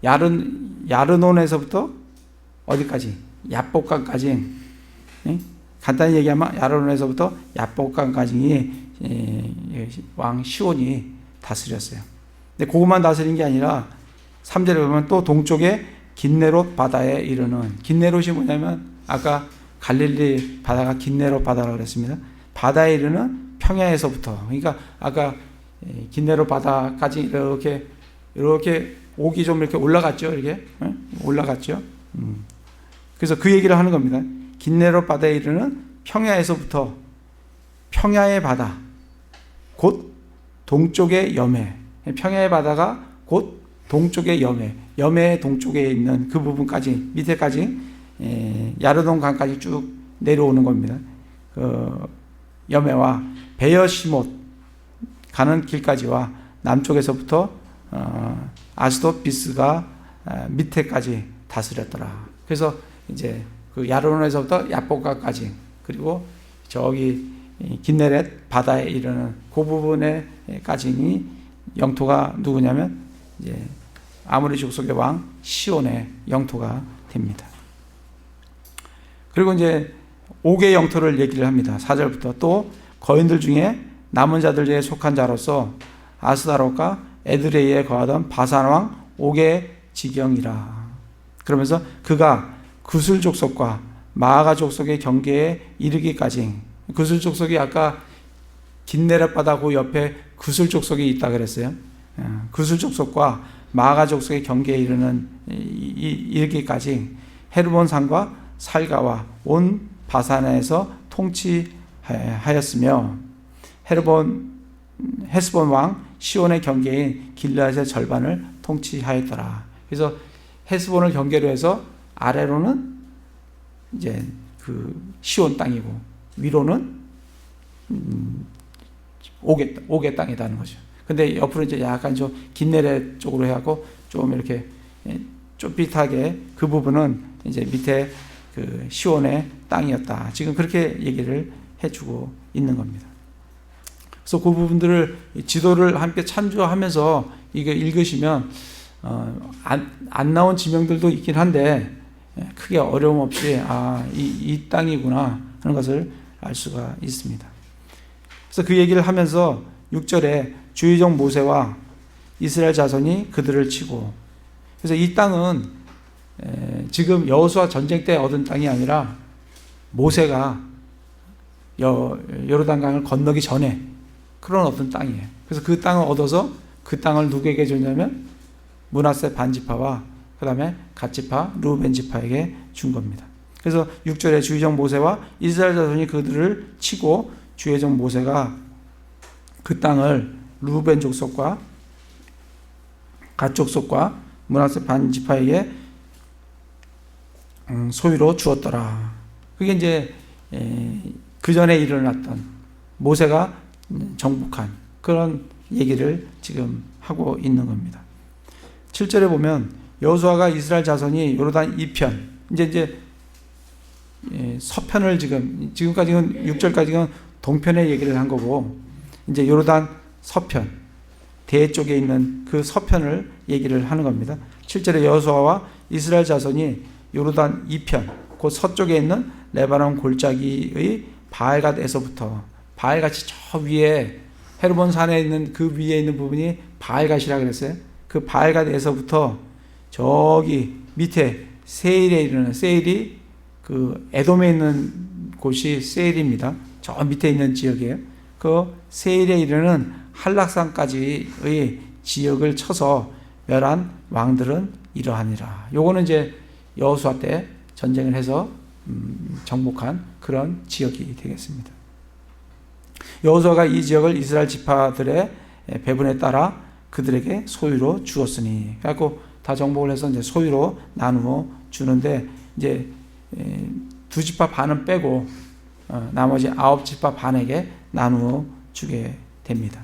야르논에서부터 어디까지? 야복강까지. 간단히 얘기하면 야르논에서부터 야복강까지 왕 시온이 다스렸어요. 근데 그것만 다스린 게 아니라 3절에 보면 또 동쪽에 긴네롯 바다에 이르는, 긴네롯이 뭐냐면 아까 갈릴리 바다가 긴네롯 바다라고 그랬습니다. 바다에 이르는 평야에서부터, 그러니까 아까 긴네롯 바다까지 이렇게 옥이 좀 이렇게 올라갔죠. 이렇게 올라갔죠. 그래서 그 얘기를 하는 겁니다. 긴네롯 바다에 이르는 평야에서부터, 평야의 바다, 곧 동쪽의 여매. 평야의 바다가 곧 동쪽의 여매, 여매의 동쪽에 있는 그 부분까지, 밑에까지 야르돈 강까지 쭉 내려오는 겁니다. 그 여매와 베여시못 가는 길까지와 남쪽에서부터 아스돗 비스가 밑에까지 다스렸더라. 그래서 이제 그 야르논에서부터 야복강까지, 그리고 저기 긴네렛 바다에 이르는 그 부분에까지 영토가 누구냐면 이제 아모리 족속의 왕 시온의 영토가 됩니다. 그리고 이제 옥의 영토를 얘기를 합니다. 4절부터 또 거인들 중에 남은 자들 중에 속한 자로서 아스다롯과 에드레이에 거하던 바산 왕 옥의 지경이라. 그러면서 그가 구슬 족속과 마아가 족속의 경계에 이르기까지, 구슬 족속이 아까 긴네렛 바다 그 옆에 구슬 족속이 있다 그랬어요. 구슬 족속과 마아가 족속의 경계에 이르기까지 헤르몬 산과 살가와 온 바산에서 통치하였으며, 헤스본 왕 시온의 경계인 길르앗의 절반을 통치하였더라. 그래서 헤스본을 경계로 해서 아래로는 이제 그 시온 땅이고 위로는 옥의 땅이라는 거죠. 근데 옆으로 이제 약간 좀 긴네렛 쪽으로 해갖고 좀 이렇게 좁빗하게 그 부분은 이제 밑에 그 시온의 땅이었다. 지금 그렇게 얘기를 해주고 있는 겁니다. 그래서 그 부분들을 지도를 함께 참조하면서 이거 읽으시면 안 나온 지명들도 있긴 한데 크게 어려움 없이 이 땅이구나 하는 것을 알 수가 있습니다. 그래서 그 얘기를 하면서 6절에 주의종 모세와 이스라엘 자손이 그들을 치고, 그래서 이 땅은 지금 여호수아 전쟁 때 얻은 땅이 아니라 모세가 요르단강을 건너기 전에 그런 얻은 땅이에요. 그래서 그 땅을 얻어서 그 땅을 누구에게 줬냐면 므낫세 반지파와 그 다음에 갓지파 르우벤 지파에게 준 겁니다. 그래서 6절에 주의종 모세와 이스라엘 자손이 그들을 치고, 주의 종 모세가 그 땅을 르우벤 족속과 갓 족속과 므낫세 반지파에게 소유로 주었더라. 그게 이제 그 전에 일어났던 모세가 정복한 그런 얘기를 지금 하고 있는 겁니다. 7절에 보면 여호수아가 이스라엘 자손이 요르단 이편, 이제 서편을 지금까지는 6절까지는 동편의 얘기를 한 거고, 이제 요르단 서편, 대쪽에 있는 그 서편을 얘기를 하는 겁니다. 7절에 여호수아와 이스라엘 자손이 요르단 이편, 그 서쪽에 있는 레바논 골짜기의 바알갓에서부터, 바알갓이 저 위에 헤르몬 산에 있는 그 위에 있는 부분이 바알갓이라 그랬어요. 그 바알갓에서부터 저기 밑에 세일에 이르는, 세일이 그 에돔에 있는 곳이 세일입니다. 저 밑에 있는 지역이에요. 그 세일에 이르는 한락산까지의 지역을 쳐서 멸한 왕들은 이러하니라. 요거는 이제 여호수아 때 전쟁을 해서 정복한 그런 지역이 되겠습니다. 여호수아가 이 지역을 이스라엘 지파들의 배분에 따라 그들에게 소유로 주었으니, 그래갖고 다 정복을 해서 이제 소유로 나누어 주는데, 이제 두 지파 반은 빼고 나머지 9지파 반에게 나누어 주게 됩니다.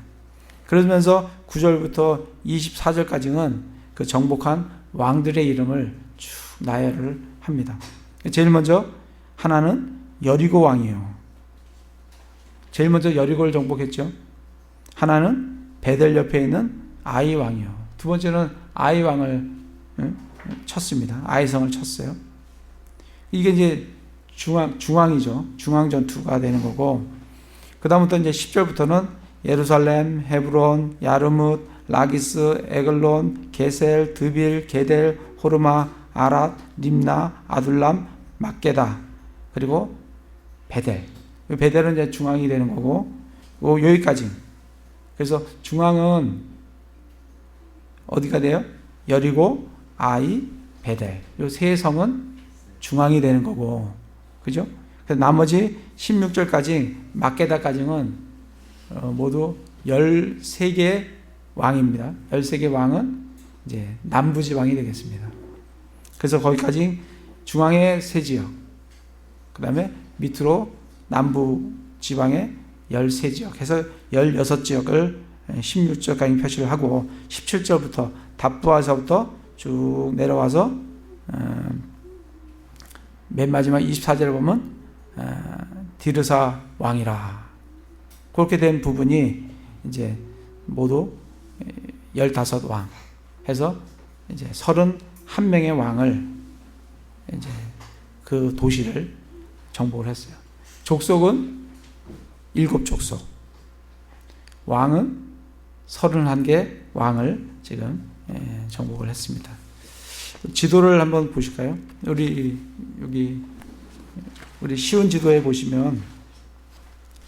그러면서 9절부터 24절까지는 그 정복한 왕들의 이름을 쭉 나열을 합니다. 제일 먼저 하나는 여리고 왕이에요. 제일 먼저 여리고를 정복했죠. 하나는 베델 옆에 있는 아이 왕이요. 두 번째는 아이 왕을 쳤습니다. 아이성을 쳤어요. 이게 이제 중앙이죠. 중앙 전투가 되는 거고, 그 다음부터 이제 10절부터는 예루살렘, 헤브론, 야르뭇, 라기스, 에글론, 게셀, 드빌, 게델, 호르마, 아랏, 림나, 아둘람, 막게다, 그리고 베델. 베델은 이제 중앙이 되는 거고, 여기까지. 그래서 중앙은 어디가 돼요? 여리고, 아이, 베델. 이 세 성은 중앙이 되는 거고, 그죠? 그래서 나머지 16절까지 막게다까지는 모두 13개 왕입니다. 13개 왕은 이제 남부 지방이 되겠습니다. 그래서 거기까지 중앙의 세 지역, 그 다음에 밑으로 남부 지방의 13지역 해서 16지역을 16절까지 표시를 하고, 17절부터 답부아서부터 쭉 내려와서 맨 마지막 24절을 보면 디르사 왕이라, 그렇게 된 부분이 이제 모두 15왕 해서 이제 31명의 왕을 이제 그 도시를 정복을 했어요. 족속은 7족속, 왕은 31개 왕을 지금 정복을 했습니다. 지도를 한번 보실까요? 우리 쉬운 지도에 보시면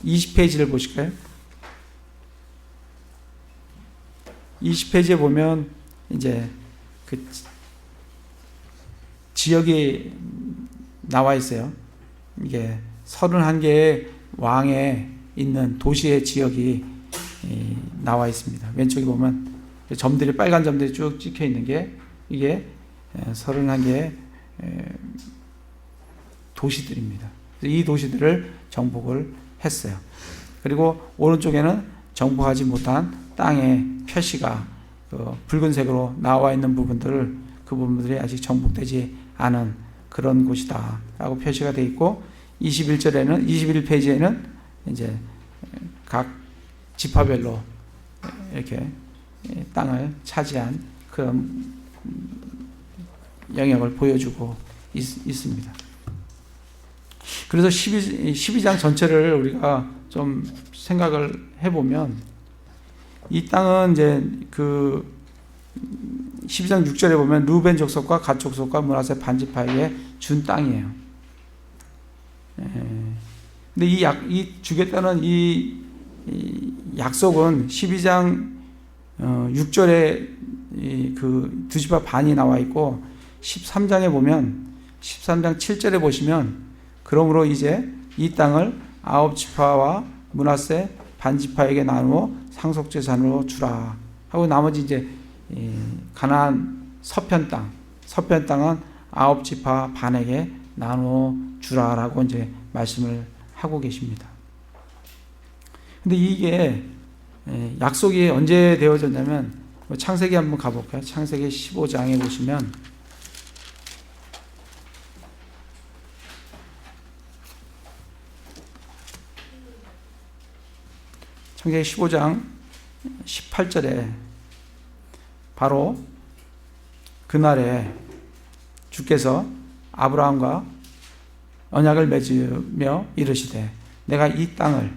20페이지를 보실까요? 20페이지에 보면 이제 그 지역이 나와 있어요. 이게 31개의 왕에 있는 도시의 지역이 나와 있습니다. 왼쪽에 보면 점들이, 빨간 점들이 쭉 찍혀 있는 게 이게 31개의 도시들입니다. 이 도시들을 정복을 했어요. 그리고 오른쪽에는 정복하지 못한 땅의 표시가 붉은색으로 나와 있는 부분들을, 그 부분들이 아직 정복되지 않은 그런 곳이다 라고 표시가 되어 있고, 21페이지에는 이제 각 지파별로 이렇게 땅을 차지한 그런 영역을 보여주고 있습니다. 그래서 12장 전체를 우리가 좀 생각을 해보면, 이 땅은 이제 그 12장 6절에 보면 루벤 족속과 갓 족속과 므낫세 반지파에게 준 땅이에요. 근데 이 주겠다는 이 약속은 12장 6절에 그 두 지파 반이 나와 있고, 13장에 보면 13장 7절에 보시면, 그러므로 이제 이 땅을 9지파와 므낫세 반지파에게 나누어 상속재산으로 주라 하고, 나머지 이제 가나안 서편 땅은 9지파 반에게 나누어 주라라고 이제 말씀을 하고 계십니다. 근데 이게 약속이 언제 되어졌냐면, 창세기 한번 가볼까요? 창세기 15장에 보시면 창세기 15장 18절에 바로 그날에 주께서 아브라함과 언약을 맺으며 이르시되, 내가 이 땅을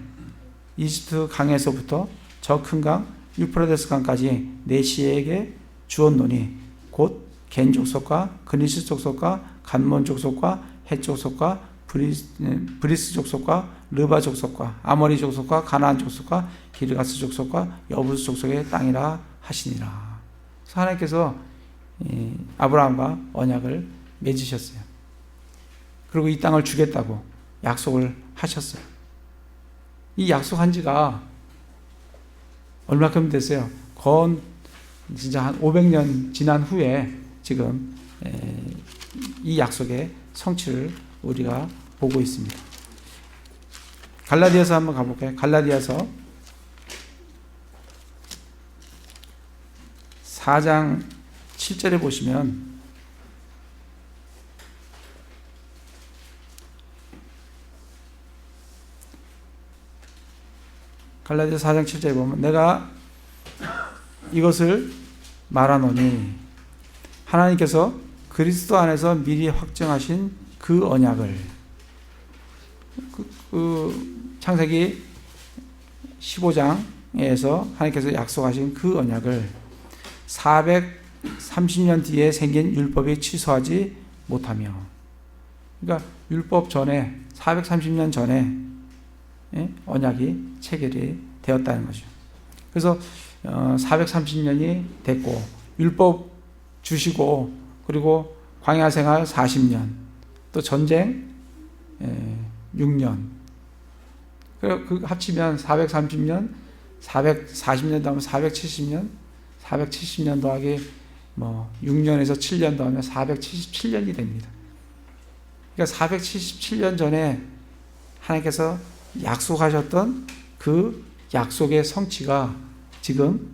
이집트 강에서부터 저 큰 강 유프라데스 강까지 내 시에게 주었노니, 곧 겐 족속과 그니스 족속과 간몬 족속과 헷 족속과 브리스 족속과 르바 족속과 아모리 족속과 가나안 족속과 기르가스 족속과 여부스 족속의 땅이라 하시니라. 하나님께서 아브라함과 언약을 맺으셨어요. 그리고 이 땅을 주겠다고 약속을 하셨어요. 이 약속한 지가 얼마큼 됐어요? 진짜 한 500년 지난 후에 지금 이 약속의 성취를 우리가 보고 있습니다. 갈라디아서 한번 가볼까요? 갈라디아서 4장 7절에 보시면, 갈라디아서 4장 7절에 보면, 내가 이것을 말하노니 하나님께서 그리스도 안에서 미리 확정하신 그 언약을 창세기 15장에서 하나님께서 약속하신 그 언약을 430년 뒤에 생긴 율법이 취소하지 못하며, 그러니까 율법 전에 430년 전에 언약이 체결이 되었다는 거죠. 그래서 430년이 됐고 율법 주시고 그리고 광야 생활 40년 또 전쟁 6년 그 합치면 430년 440년 더하면 470년 470년 더하기 6년에서 7년 더하면 477년이 됩니다. 그러니까 477년 전에 하나님께서 약속하셨던 그 약속의 성취가 지금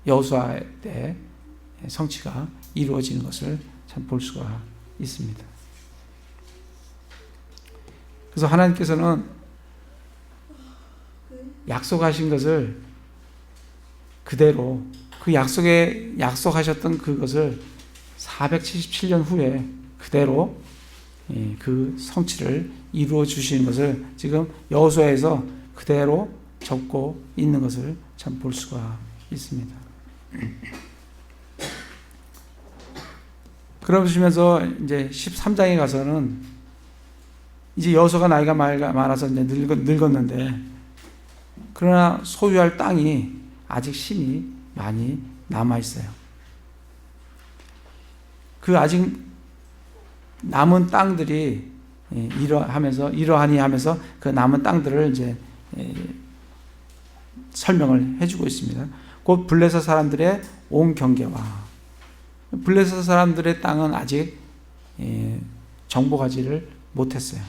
여호수아 때 성취가 이루어지는 것을 참 볼 수가 있습니다. 그래서 하나님께서는 약속하신 것을 그대로 그 약속하셨던 그것을 477년 후에 그대로 그 성취를 이루어 주시는 것을 지금 여호수아에서 그대로 적고 있는 것을 참 볼 수가 있습니다. 그러시면서 이제 13장에 가서는 이제 여호수아가 나이가 많아서 이제 늙었는데 그러나 소유할 땅이 아직 심이 많이 남아 있어요. 그 아직 남은 땅들이 이러하니 하면서 그 남은 땅들을 이제 설명을 해주고 있습니다. 곧 블레셋 사람들의 온 경계와 블레셋 사람들의 땅은 아직 정복하지를 못했어요.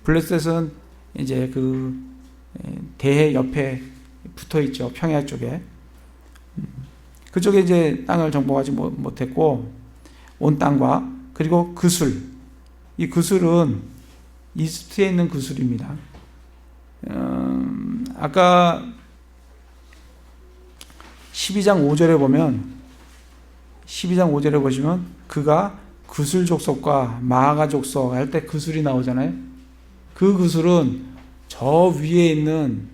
블레셋은 이제 그 대해 옆에 붙어 있죠. 평야 쪽에. 그쪽에 이제 땅을 정복하지 못했고 온 땅과 그리고 그술. 이 그술은 이집트에 있는 그술입니다. 아까 12장 5절에 보시면 그가 그술 족속과 마아가 족속 할 때 그술이 나오잖아요. 그 그술은 저 위에 있는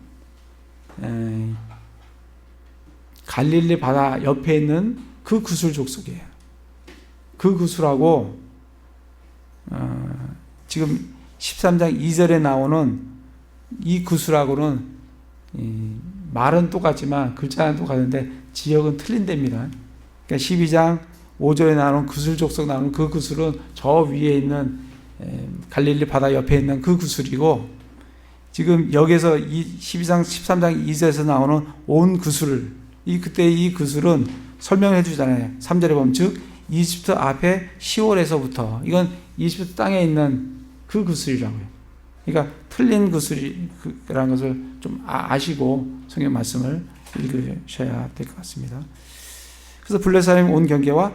갈릴리 바다 옆에 있는 그 그술 족속이에요. 그 그술하고 지금 13장 2절에 나오는 이 그술하고는 말은 똑같지만 글자는 똑같은데 지역은 틀린답니다. 그러니까 12장 5절에 나오는 그술 족속 나오는 그 그술은 저 위에 있는 갈릴리 바다 옆에 있는 그 그술이고 지금 여기서 13장 2절에서 나오는 온 그술 그때 이 그술은 설명해 주잖아요. 3절에 보면 즉 이집트 앞에 시월에서부터 이건 이집트 땅에 있는 그 그술이라고요. 그러니까 틀린 그술이라는 것을 좀 아시고 성경 말씀을 읽으셔야 될 것 같습니다. 그래서 블레셋 사람의 온 경계와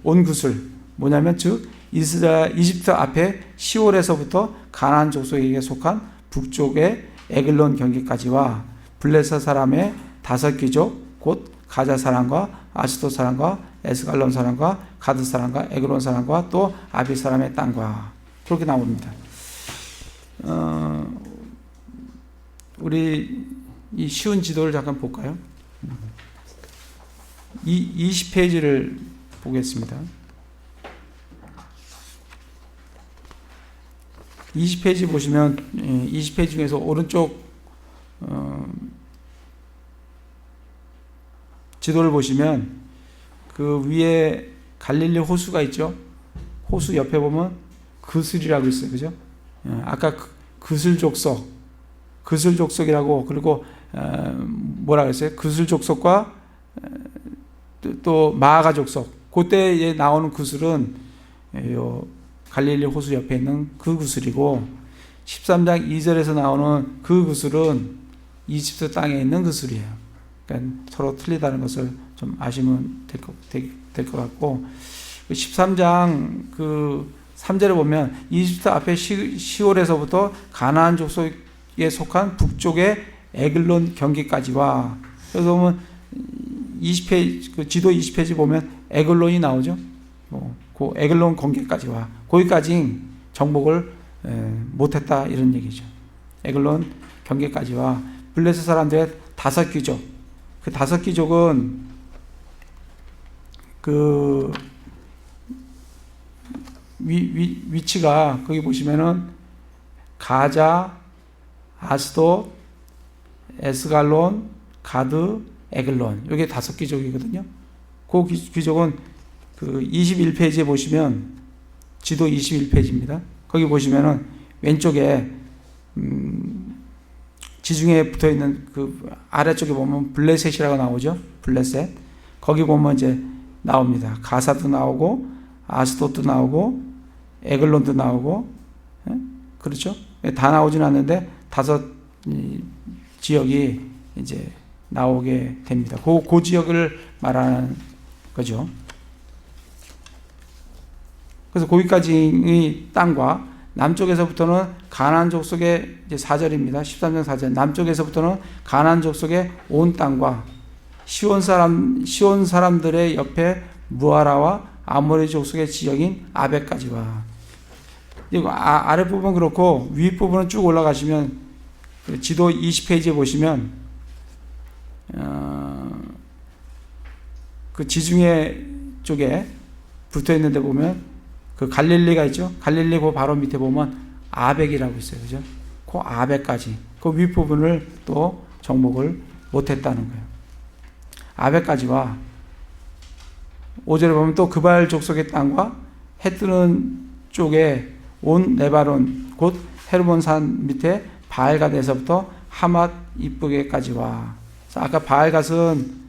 온 그술 뭐냐면 즉 이집트 앞에 시월에서부터 가나안 족속에게 속한 북쪽의 에글론 경계까지와 블레셋 사람의 5귀족 곧 가자 사람과 아스돗 사람과 에스갈론 사람과 가드 사람과 에그론 사람과 또 아비 사람의 땅과 그렇게 나옵니다. 우리 이 쉬운 지도를 잠깐 볼까요? 20페이지를 보겠습니다. 20페이지 보시면 20페이지 중에서 오른쪽 지도를 보시면 그 위에 갈릴리 호수가 있죠. 호수 옆에 보면 그술이라고 있어요. 그죠? 아까 그술 족속이라고 그리고 뭐라 그랬어요? 그술 족속과 또 마아가 족속. 그때에 나오는 그술은 갈릴리 호수 옆에 있는 그 그술이고 13장 2절에서 나오는 그 그술은 이집트 땅에 있는 그술이에요. 그러니까 서로 틀리다는 것을 좀 아시면 될 것 같고 13장 그 3절에 보면 이집트 앞에 시월에서부터 가나안 족속에 속한 북쪽의 에글론 경계까지와 그래서 보면 20페이지, 그 지도 20페이지 보면 에글론이 나오죠. 그 에글론 경계까지와 거기까지 정복을 못했다 이런 얘기죠. 에글론 경계까지와 블레셋 사람들의 5귀족, 그 5귀족은 그 위치가 거기 보시면은 가자, 아스돗, 에스갈론, 가드, 에글론, 이게 5귀족이거든요. 그 귀족은 그 21페이지에 보시면 지도 21페이지입니다. 거기 보시면은 왼쪽에 지중해에 붙어 있는 그 아래쪽에 보면 블레셋이라고 나오죠. 블레셋. 거기 보면 이제 나옵니다. 가사도 나오고 아스돗도 나오고 에글론도 나오고, 그렇죠? 다 나오진 않는데 5 지역이 이제 나오게 됩니다. 그 지역을 말하는 거죠. 그래서 거기까지의 땅과 남쪽에서부터는 가나안 족속의 이제 4절입니다. 13장 4절. 남쪽에서부터는 가나안 족속의 온 땅과 시온 사람들의 옆에 무아라와 아모리 족속의 지역인 아벡까지와. 이거 아랫부분 그렇고 윗부분은 쭉 올라가시면 지도 20페이지에 보시면 그 지중해 쪽에 붙어 있는데 보면 그 갈릴리가 있죠. 갈릴리 그 바로 밑에 보면 아벡이라고 있어요. 그죠? 그 아벡까지. 그 윗부분을 또 정복을 못했다는 거예요. 아벡까지와 5절에 보면 또 그발 족속의 땅과 해 뜨는 쪽에 온 레바논 곧 헤르몬산 밑에 바알갓에서부터 하맛 이쁘게까지와. 아까 바알갓은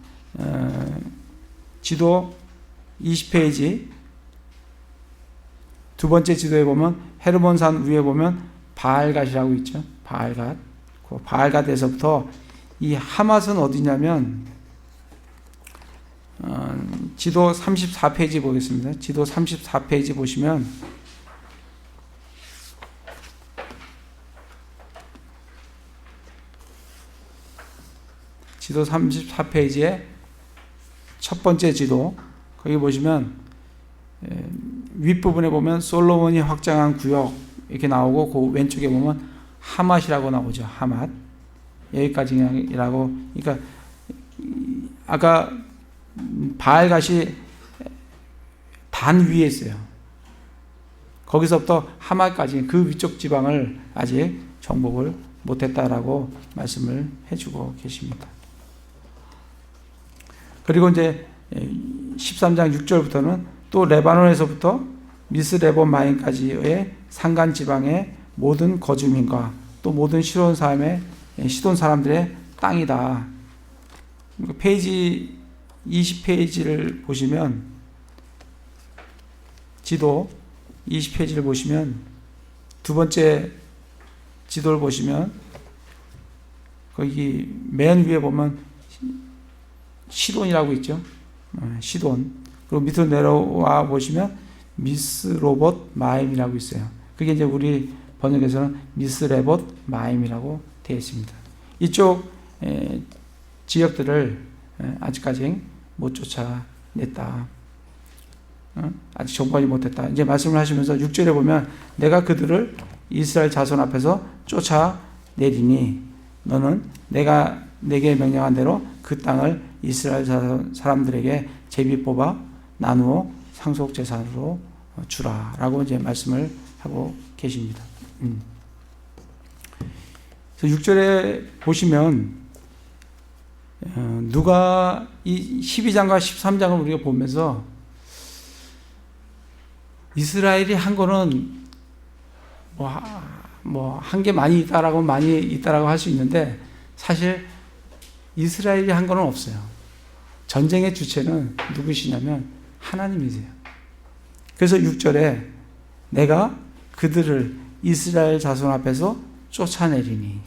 지도 20페이지 두 번째 지도에 보면 헤르몬산 위에 보면 바알갓이라고 있죠. 바알갓. 그 바알갓에서부터 이 하맛은 어디냐면 지도 34페이지 보겠습니다. 지도 34페이지 보시면 지도 34페이지에 첫 번째 지도 거기 보시면 윗부분에 보면 솔로몬이 확장한 구역 이렇게 나오고 그 왼쪽에 보면 하맛이라고 나오죠. 하맛. 여기까지라고. 그러니까 아까 바알갓이 단 위에 있어요. 거기서부터 하맛까지 그 위쪽 지방을 아직 정복을 못했다라고 말씀을 해주고 계십니다. 그리고 이제 13장 6절부터는 또 레바논에서부터 미스레본 마임까지의 산간 지방의 모든 거주민과 또 모든 시돈 사람들의 땅이다. 페이지 20페이지를 보시면 지도 20페이지를 보시면 두 번째 지도를 보시면 거기 맨 위에 보면 시돈이라고 있죠. 시돈. 그리고 밑으로 내려와 보시면 미스로봇 마임이라고 있어요. 그게 이제 우리 번역에서는 미스레봇 마임이라고 되어 있습니다. 이쪽 지역들을 아직까지 못 쫓아냈다. 아직 정복하지 못했다. 이제 말씀을 하시면서 6절에 보면 내가 그들을 이스라엘 자손 앞에서 쫓아내리니 너는 내가 내게 명령한 대로 그 땅을 이스라엘 사람들에게 제비 뽑아 나누어 상속 재산으로 주라라고 이제 말씀을 하고 계십니다. 그래서 6절에 보시면 누가 이 12장과 13장을 우리가 보면서 이스라엘이 한 거는 뭐 한 게 많이 있다라고 할 수 있는데 사실 이스라엘이 한 거는 없어요. 전쟁의 주체는 누구시냐면 하나님이세요. 그래서 6절에 내가 그들을 이스라엘 자손 앞에서 쫓아내리니,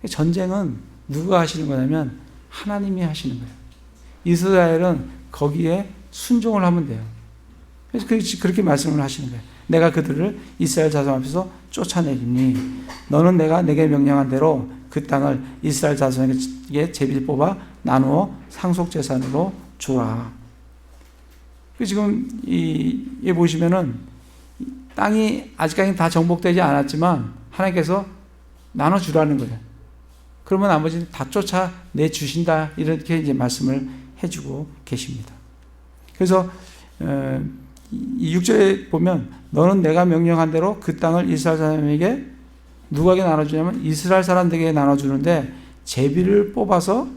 전쟁은 누가 하시는 거냐면 하나님이 하시는 거예요. 이스라엘은 거기에 순종을 하면 돼요. 그래서 그렇게 말씀을 하시는 거예요. 내가 그들을 이스라엘 자손 앞에서 쫓아내리니 너는 내게 명령한 대로 그 땅을 이스라엘 자손에게 제비를 뽑아 나누어 상속재산으로 줘라. 지금 이 보시면은 땅이 아직까지 다 정복되지 않았지만 하나님께서 나눠주라는 거예요. 그러면 나머지는 다 쫓아내 주신다. 이렇게 이제 말씀을 해주고 계십니다. 그래서 이 6절에 보면 너는 내가 명령한 대로 그 땅을 이스라엘 사람에게 누구에게 나눠주냐면 이스라엘 사람들에게 나눠주는데 제비를 뽑아서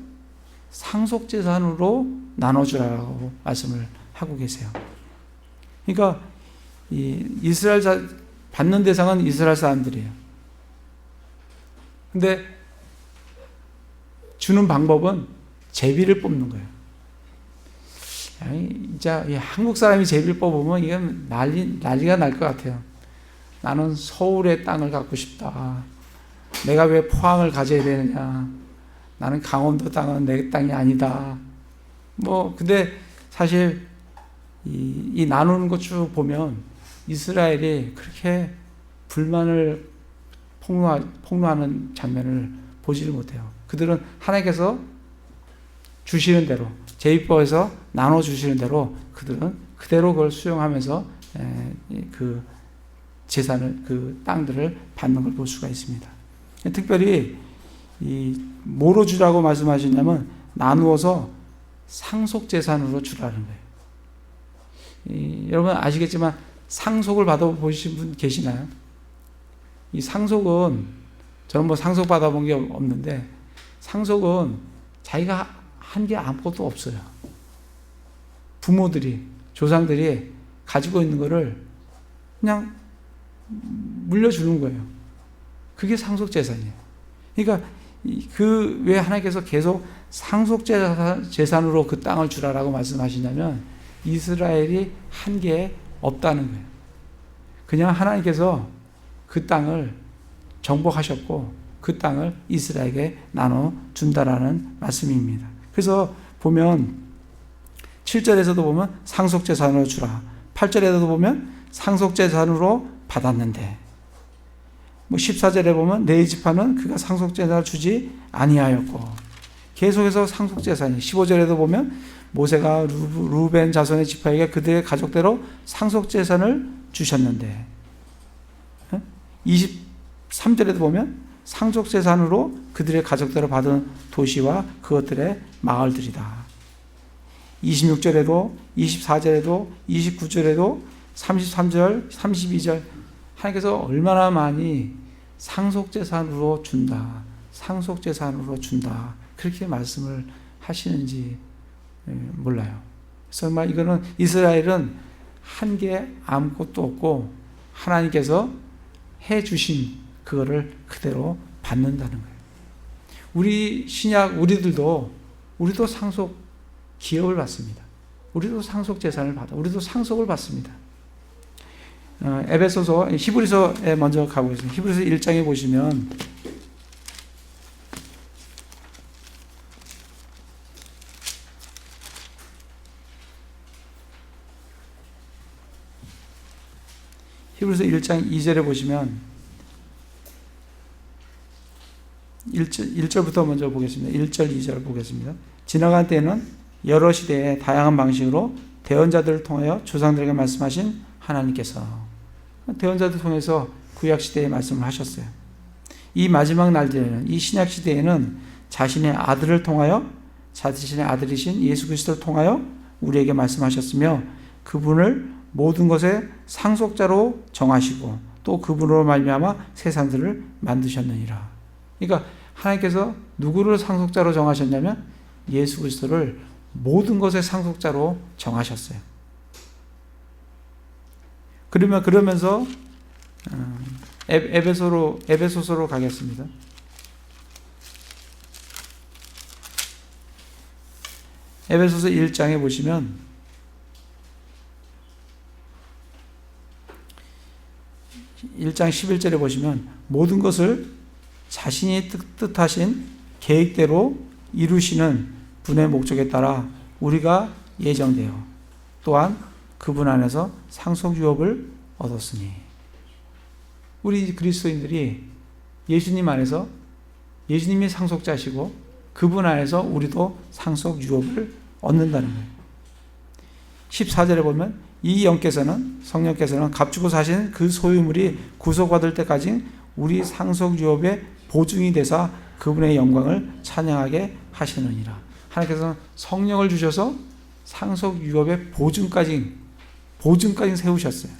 상속재산으로 나눠주라고 말씀을 하고 계세요. 그러니까 이스라엘 받는 대상은 이스라엘 사람들이에요. 근데 주는 방법은 제비를 뽑는 거예요. 진짜 한국 사람이 제비를 뽑으면 이건 난리가 날 것 같아요. 나는 서울의 땅을 갖고 싶다. 내가 왜 포항을 가져야 되느냐. 나는 강원도 땅은 내 땅이 아니다. 근데 사실 이 나누는 것 쭉 보면 이스라엘이 그렇게 불만을 폭로하는 장면을 보지를 못해요. 그들은 하나님께서 주시는 대로, 제비법에서 나눠주시는 대로 그들은 그대로 그걸 수용하면서 그 재산을, 그 땅들을 받는 걸 볼 수가 있습니다. 특별히 뭐로 주라고 말씀하시냐면 나누어서 상속재산으로 주라는 거예요. 여러분 아시겠지만 상속을 받아보신 분 계시나요? 이 상속은, 저는 상속 받아본 게 없는데, 상속은 자기가 한 게 아무것도 없어요. 부모들이, 조상들이 가지고 있는 거를 그냥 물려주는 거예요. 그게 상속재산이에요. 그러니까 왜 하나님께서 계속 상속재산으로 그 땅을 주라라고 말씀하시냐면 이스라엘이 한 게 없다는 거예요. 그냥 하나님께서 그 땅을 정복하셨고 그 땅을 이스라엘에게 나눠준다라는 말씀입니다. 그래서 보면 7절에서도 보면 상속재산으로 주라. 8절에도 보면 상속재산으로 받았는데 14절에 보면 내 지파는 그가 상속재산을 주지 아니하였고 계속해서 상속재산이 15절에도 보면 모세가 루벤 자손의 지파에게 그들의 가족대로 상속재산을 주셨는데 23절에도 보면 상속재산으로 그들의 가족대로 받은 도시와 그것들의 마을들이다. 26절에도 24절에도 29절에도 33절 32절 하나님께서 얼마나 많이 상속재산으로 준다. 상속재산으로 준다. 그렇게 말씀을 하시는지 몰라요. 정말 이거는 이스라엘은 한 게 아무것도 없고 하나님께서 해 주신 그거를 그대로 받는다는 거예요. 우리 신약 우리도 상속 기업을 받습니다. 우리도 상속 재산을 받아. 우리도 상속을 받습니다. 에베소서 히브리서에 먼저 가보겠습니다. 히브리서 1장에 보시면 히브리서 1장 2절에 보시면 1절부터 먼저 보겠습니다. 1절, 2절 보겠습니다. 지나간 때에는 여러 시대의 다양한 방식으로 대언자들을 통하여 조상들에게 말씀하신 하나님께서 대언자들을 통해서 구약시대에 말씀을 하셨어요. 이 마지막 날들에는, 이 신약시대에는 자신의 아들을 통하여, 자신의 아들이신 예수 그리스도를 통하여 우리에게 말씀하셨으며 그분을 모든 것의 상속자로 정하시고 또 그분으로 말미암아 세상들을 만드셨느니라. 그러니까 하나님께서 누구를 상속자로 정하셨냐면 예수 그리스도를 모든 것의 상속자로 정하셨어요. 그러면서 에베소서로 가겠습니다. 에베소서 1장에 보시면 1장 11절에 보시면 모든 것을 자신이 뜻하신 계획대로 이루시는 분의 목적에 따라 우리가 예정되어 또한 그분 안에서 상속유업을 얻었으니 우리 그리스도인들이 예수님 안에서 예수님이 상속자시고 그분 안에서 우리도 상속유업을 얻는다는 거예요. 14절에 보면 이 영께서는, 성령께서는 값주고 사신 그 소유물이 구속받을 때까지 우리 상속 유업의 보증이 되사 그분의 영광을 찬양하게 하시느니라. 하나님께서는 성령을 주셔서 상속 유업의 보증까지 세우셨어요.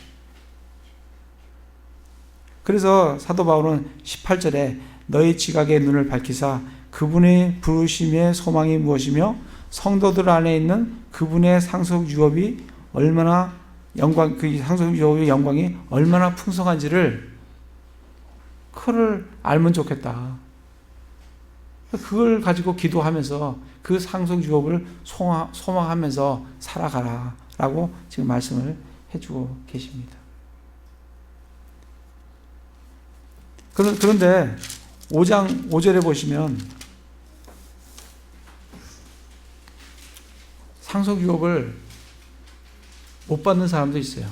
그래서 사도 바울은 18절에 너희 지각의 눈을 밝히사 그분의 부르심의 소망이 무엇이며 성도들 안에 있는 그분의 상속 유업이 얼마나 그 상속 유업의 영광이 얼마나 풍성한지를 그걸 알면 좋겠다. 그걸 가지고 기도하면서 그 상속 유업을 소망하면서 살아가라라고 지금 말씀을 해주고 계십니다. 그런데 5장 5절에 보시면 상속 유업을 못 받는 사람도 있어요.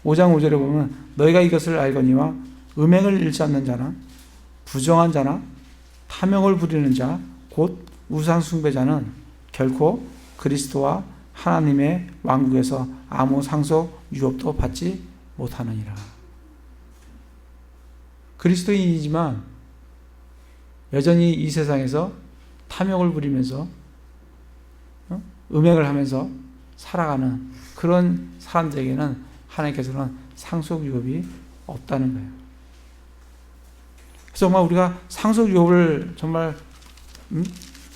5장 5절에 보면 너희가 이것을 알거니와 음행을 잃지 않는 자나 부정한 자나 탐욕을 부리는 자 곧 우상 숭배자는 결코 그리스도와 하나님의 왕국에서 아무 상속 유업도 받지 못하느니라. 그리스도인이지만 여전히 이 세상에서 탐욕을 부리면서 음행을 하면서 살아가는 그런 사람들에게는 하나님께서는 상속 유업이 없다는 거예요. 그래서 정말 우리가 상속 유업을 정말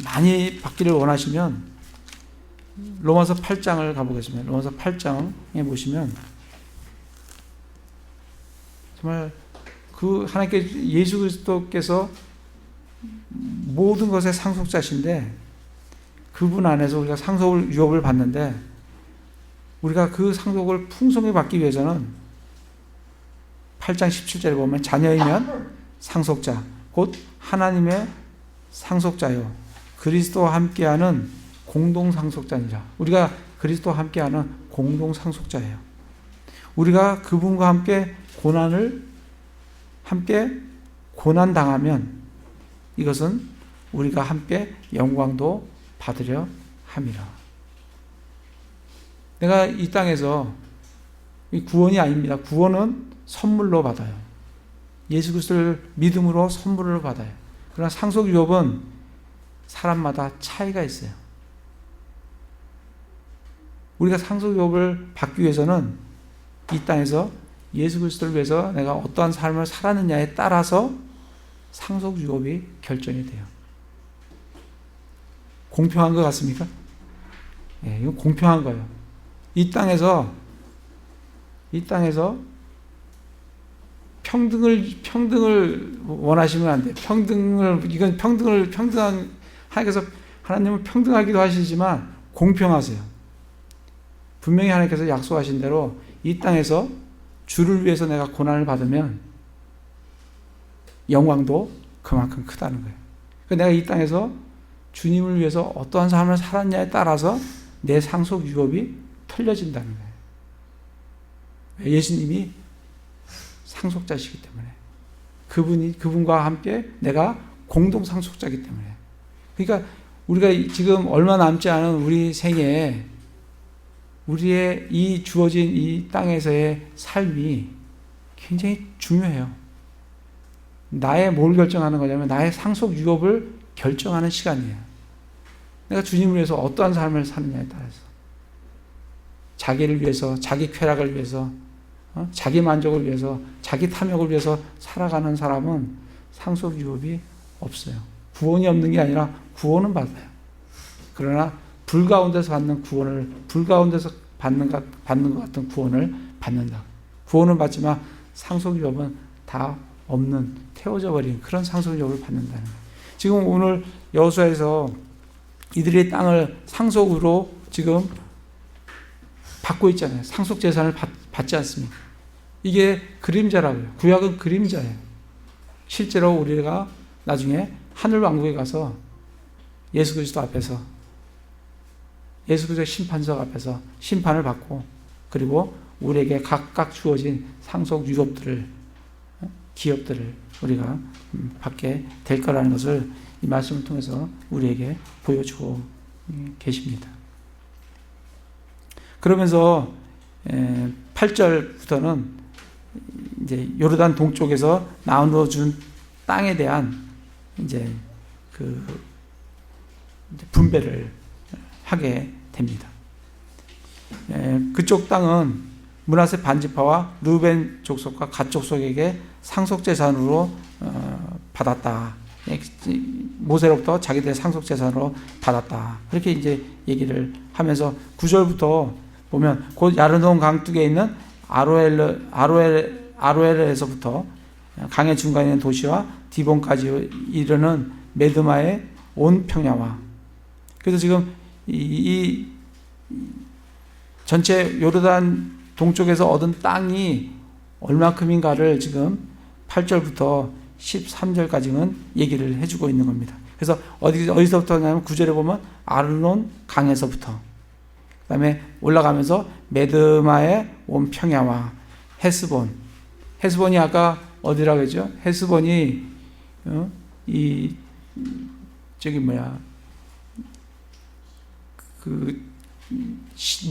많이 받기를 원하시면 로마서 8장을 가보겠습니다. 로마서 8장에 보시면 정말 그 하나님께 예수 그리스도께서 모든 것의 상속자신데 그분 안에서 우리가 상속 유업을 받는데 우리가 그 상속을 풍성히 받기 위해서는 8장 17절에 보면 자녀이면 상속자 곧 하나님의 상속자요 그리스도와 함께하는 공동 상속자니라. 우리가 그리스도와 함께하는 공동 상속자예요. 우리가 그분과 함께 고난 당하면 이것은 우리가 함께 영광도 받으려 함이라. 내가 이 땅에서 구원이 아닙니다. 구원은 선물로 받아요. 예수 그리스도를 믿음으로 선물을 받아요. 그러나 상속 유업은 사람마다 차이가 있어요. 우리가 상속 유업을 받기 위해서는 이 땅에서 예수 그리스도를 위해서 내가 어떠한 삶을 살았느냐에 따라서 상속 유업이 결정이 돼요. 공평한 것 같습니까? 예, 이건 공평한 거예요. 이 땅에서 평등을 원하시면 안 돼요. 하나님은 평등하기도 하시지만 공평하세요. 분명히 하나님께서 약속하신 대로 이 땅에서 주를 위해서 내가 고난을 받으면 영광도 그만큼 크다는 거예요. 그러니까 내가 이 땅에서 주님을 위해서 어떠한 삶을 살았냐에 따라서 내 상속 유업이 틀려진다는 거예요. 예수님이 상속자시기 때문에 그분과 함께 내가 공동 상속자이기 때문에. 그러니까 우리가 지금 얼마 남지 않은 우리 생애에 우리의 이 주어진 이 땅에서의 삶이 굉장히 중요해요. 나의 뭘 결정하는 거냐면 나의 상속 유업을 결정하는 시간이에요. 내가 주님을 위해서 어떠한 삶을 사느냐에 따라서 자기를 위해서, 자기 쾌락을 위해서, 자기 만족을 위해서, 자기 탐욕을 위해서 살아가는 사람은 상속 유업이 없어요. 구원이 없는 게 아니라 구원은 받아요. 그러나 불 가운데서 받는 구원을, 불 가운데서 받는 것 같은 구원을 받는다. 구원은 받지만 상속 유업은 다 없는, 태워져 버린 그런 상속 유업을 받는다는 거예요. 지금 오늘 여호수아에서 이들의 땅을 상속으로 지금 받고 있잖아요. 상속 재산을 받지 않습니까? 이게 그림자라고요. 구약은 그림자예요. 실제로 우리가 나중에 하늘 왕국에 가서 예수 그리스도 앞에서, 예수 그리스도 심판석 앞에서 심판을 받고, 그리고 우리에게 각각 주어진 상속 유업들을, 기업들을 우리가 받게 될 거라는 것을 이 말씀을 통해서 우리에게 보여주고 계십니다. 그러면서 8절부터는 이제 요르단 동쪽에서 나누어 준 땅에 대한 이제 그 분배를 하게 됩니다. 그쪽 땅은 므낫세 반지파와 르우벤 족속과 갓 족속에게 상속 재산으로 받았다. 모세로부터 자기들의 상속 재산으로 받았다. 그렇게 이제 얘기를 하면서 9절부터 보면 곧 야르논 강둑에 있는 아로엘에서부터 강의 중간에 있는 도시와 디본까지 이르는 메드마의 온 평야와, 그래서 지금 이 전체 요르단 동쪽에서 얻은 땅이 얼마큼인가를 지금 8절부터 13절까지는 얘기를 해주고 있는 겁니다. 그래서 어디서부터 하냐면 9절에 보면 아르논 강에서부터, 그 다음에 올라가면서 메드마의 온 평야와 헤스본이 아까 어디라고 했죠? 헤스본이 그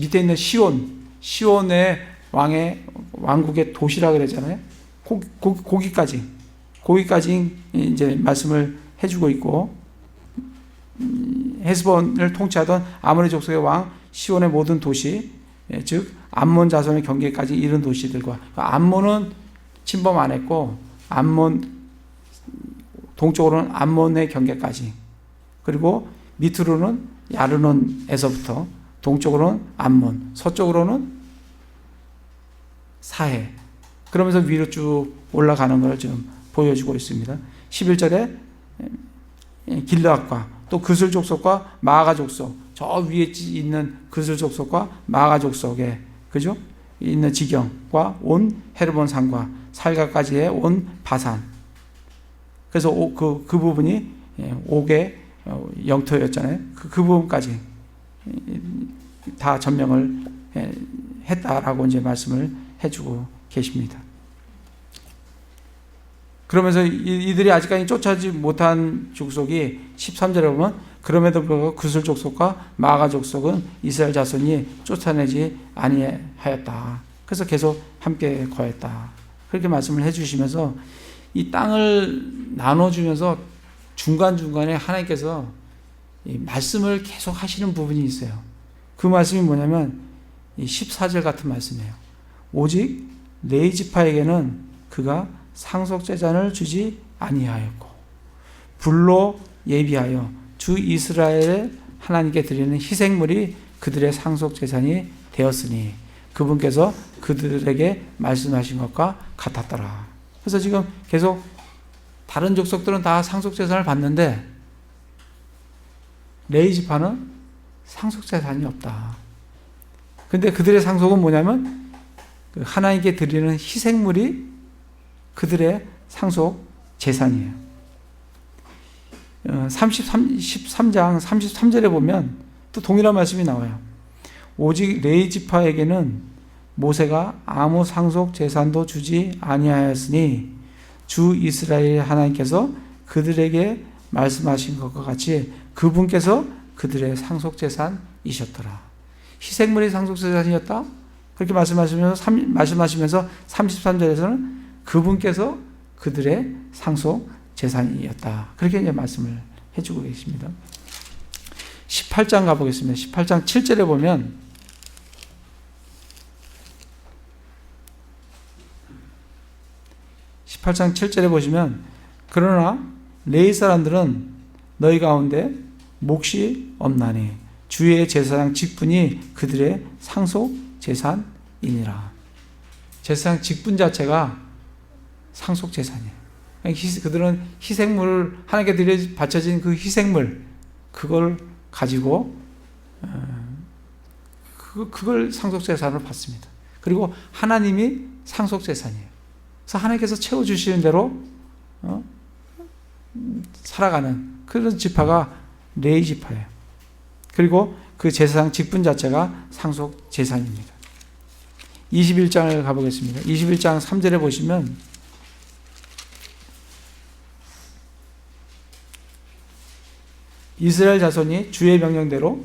밑에 있는 시온의 왕국의 도시라 그랬잖아요. 거기까지 이제 말씀을 해주고 있고, 헤스본을 통치하던 아모리 족속의 왕 시온의 모든 도시, 즉 암몬 자손의 경계까지 이른 도시들과, 암몬은 침범 안 했고, 동쪽으로는 암몬의 경계까지, 그리고 밑으로는 야르논에서부터 동쪽으로는 암몬, 서쪽으로는 사해, 그러면서 위로 쭉 올라가는 것을 지금 보여주고 있습니다. 11절에 길르앗과 또 그슬 족속과 마아가 족속, 저 위에 있는 그슬 족속과 마아가 족속에, 그죠? 있는 지경과 온 헤르몬 산과 살가까지의 온 바산. 그래서 그 부분이 옥의 영토였잖아요. 그 부분까지 다 점령을 했다라고 이제 말씀을 해주고 계십니다. 그러면서 이들이 아직까지 쫓아지 못한 족속이 13절에 보면 그럼에도 불구하고 그슬 족속과 마아가 족속은 이스라엘 자손이 쫓아내지 아니하였다. 그래서 계속 함께 거했다. 그렇게 말씀을 해주시면서 이 땅을 나눠주면서 중간중간에 하나님께서 이 말씀을 계속 하시는 부분이 있어요. 그 말씀이 뭐냐면 이 14절 같은 말씀이에요. 오직 레위 지파에게는 그가 상속재산을 주지 아니하였고 불로 예비하여 주 이스라엘의 하나님께 드리는 희생물이 그들의 상속재산이 되었으니 그분께서 그들에게 말씀하신 것과 같았더라. 그래서 지금 계속 다른 족속들은 다 상속재산을 받는데 레위 지파는 상속재산이 없다. 근데 그들의 상속은 뭐냐면 하나님께 드리는 희생물이 그들의 상속 재산이에요. 13장 33절에 보면 또 동일한 말씀이 나와요. 오직 레위 지파에게는 모세가 아무 상속 재산도 주지 아니하였으니 주 이스라엘 하나님께서 그들에게 말씀하신 것과 같이 그분께서 그들의 상속 재산이셨더라. 희생물이 상속 재산이었다. 그렇게 말씀하시면서 33절에서는 그분께서 그들의 상속 재산이었다. 그렇게 이제 말씀을 해주고 계십니다. 18장 가보겠습니다. 18장 7절에 보면 보시면 그러나 레위 사람들은 너희 가운데 몫이 없나니 주의 제사장 직분이 그들의 상속 재산이니라. 제사장 직분 자체가 상속 재산이에요. 그들은 희생물을 하나님께 바쳐진 그 희생물 그걸 가지고 그걸 상속 재산으로 받습니다. 그리고 하나님이 상속 재산이에요. 그래서 하나님께서 채워주시는 대로 살아가는 그런 지파가 레위 지파예요. 그리고 그 제사장 직분 자체가 상속 재산입니다. 21장을 가보겠습니다. 21장 3절에 보시면 이스라엘 자손이 주의 명령대로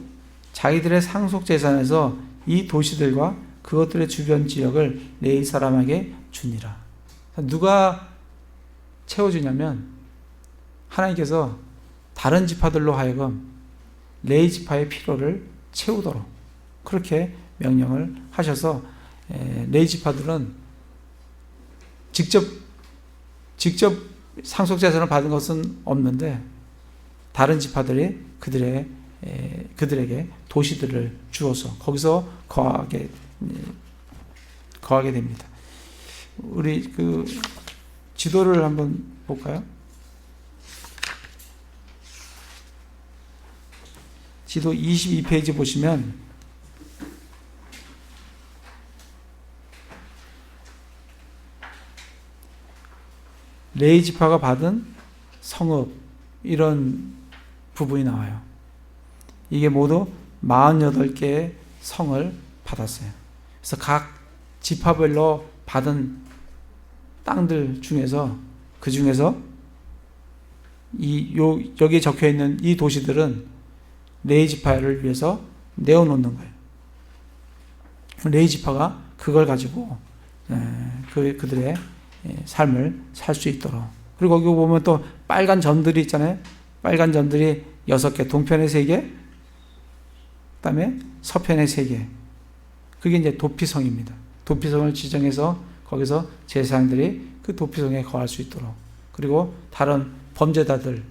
자기들의 상속 재산에서 이 도시들과 그것들의 주변 지역을 레위 사람에게 주니라. 누가 채워주냐면 하나님께서 다른 지파들로 하여금 레위 지파의 필요를 채우도록 그렇게 명령을 하셔서 레위 지파들은 직접 상속재산을 받은 것은 없는데 다른 지파들이 그들에게 도시들을 주어서 거기서 거하게 됩니다. 우리 그 지도를 한번 볼까요? 지도 22페이지 보시면 레위 지파가 받은 성읍 이런 부분이 나와요. 이게 모두 48개의 성을 받았어요. 그래서 각 지파별로 받은 땅들 중에서 그 중에서 여기에 적혀 있는 이 도시들은 레위 지파를 위해서 내어놓는 거예요. 레위 지파가 그걸 가지고 그들의 삶을 살 수 있도록. 그리고 거기 보면 또 빨간 점들이 있잖아요. 빨간 점들이 6개, 동편에 3개, 그다음에 서편에 3개. 그게 이제 도피성입니다. 도피성을 지정해서 거기서 제사장들이 그 도피성에 거할 수 있도록. 그리고 다른 범죄자들,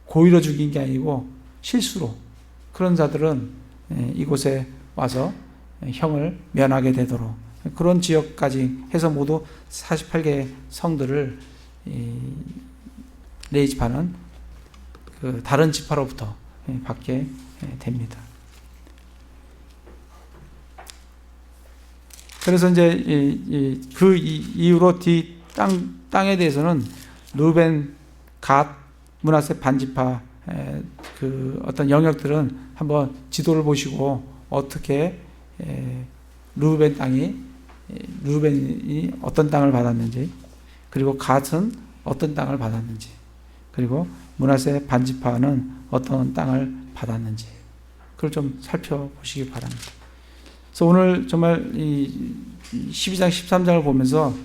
고의로 죽인 게 아니고 실수로 그런 자들은 이곳에 와서 형을 면하게 되도록 그런 지역까지 해서 모두 48개의 성들을 레위 지파는 그 다른 지파로부터 받게 됩니다. 그래서 이제 그 이후로 뒤 땅에 대해서는 루벤, 갓, 므낫세 반지파 그 어떤 영역들은 한번 지도를 보시고 어떻게 루벤이 어떤 땅을 받았는지, 그리고 갓은 어떤 땅을 받았는지, 그리고 므낫세 반지파는 어떤 땅을 받았는지 그걸 좀 살펴보시기 바랍니다. 그래서 오늘 정말 이 12장 13장을 보면서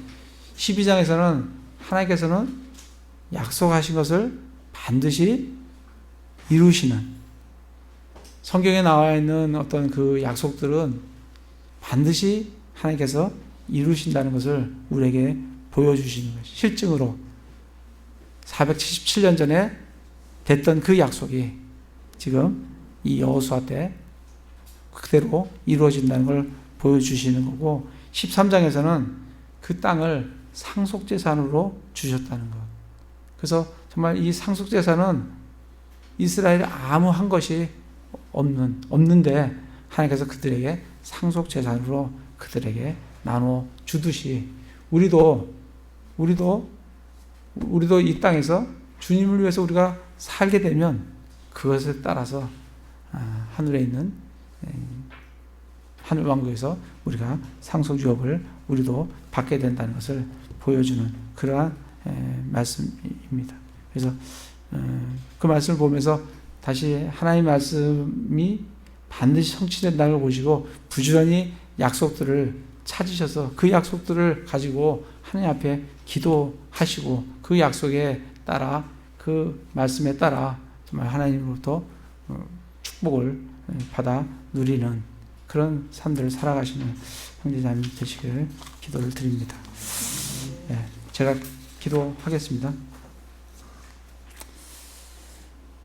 12장에서는 하나님께서는 약속하신 것을 반드시 이루시는, 성경에 나와 있는 어떤 그 약속들은 반드시 하나님께서 이루신다는 것을 우리에게 보여주시는 것이 실증으로 477년 전에 됐던 그 약속이 지금 이 여호수아 때 그대로 이루어진다는 걸 보여주시는 거고, 13장에서는 그 땅을 상속재산으로 주셨다는 것. 그래서 정말 이 상속재산은 이스라엘이 아무 한 것이 없는데 하나님께서 그들에게 상속재산으로 그들에게 나눠 주듯이 우리도 이 땅에서 주님을 위해서 우리가 살게 되면 그것에 따라서 하늘에 있는 하늘 왕국에서 우리가 상속유업을 우리도 받게 된다는 것을 보여주는 그러한 말씀입니다. 그래서 그 말씀을 보면서 다시 하나님의 말씀이 반드시 성취된다는 걸 보시고 부지런히 약속들을 찾으셔서 그 약속들을 가지고 하나님 앞에 기도하시고 그 약속에 따라 그 말씀에 따라 정말 하나님으로부터 축복을 받아 누리는 그런 삶들을 살아가시는 형제자매 되시기를 기도를 드립니다. 제가 기도하겠습니다.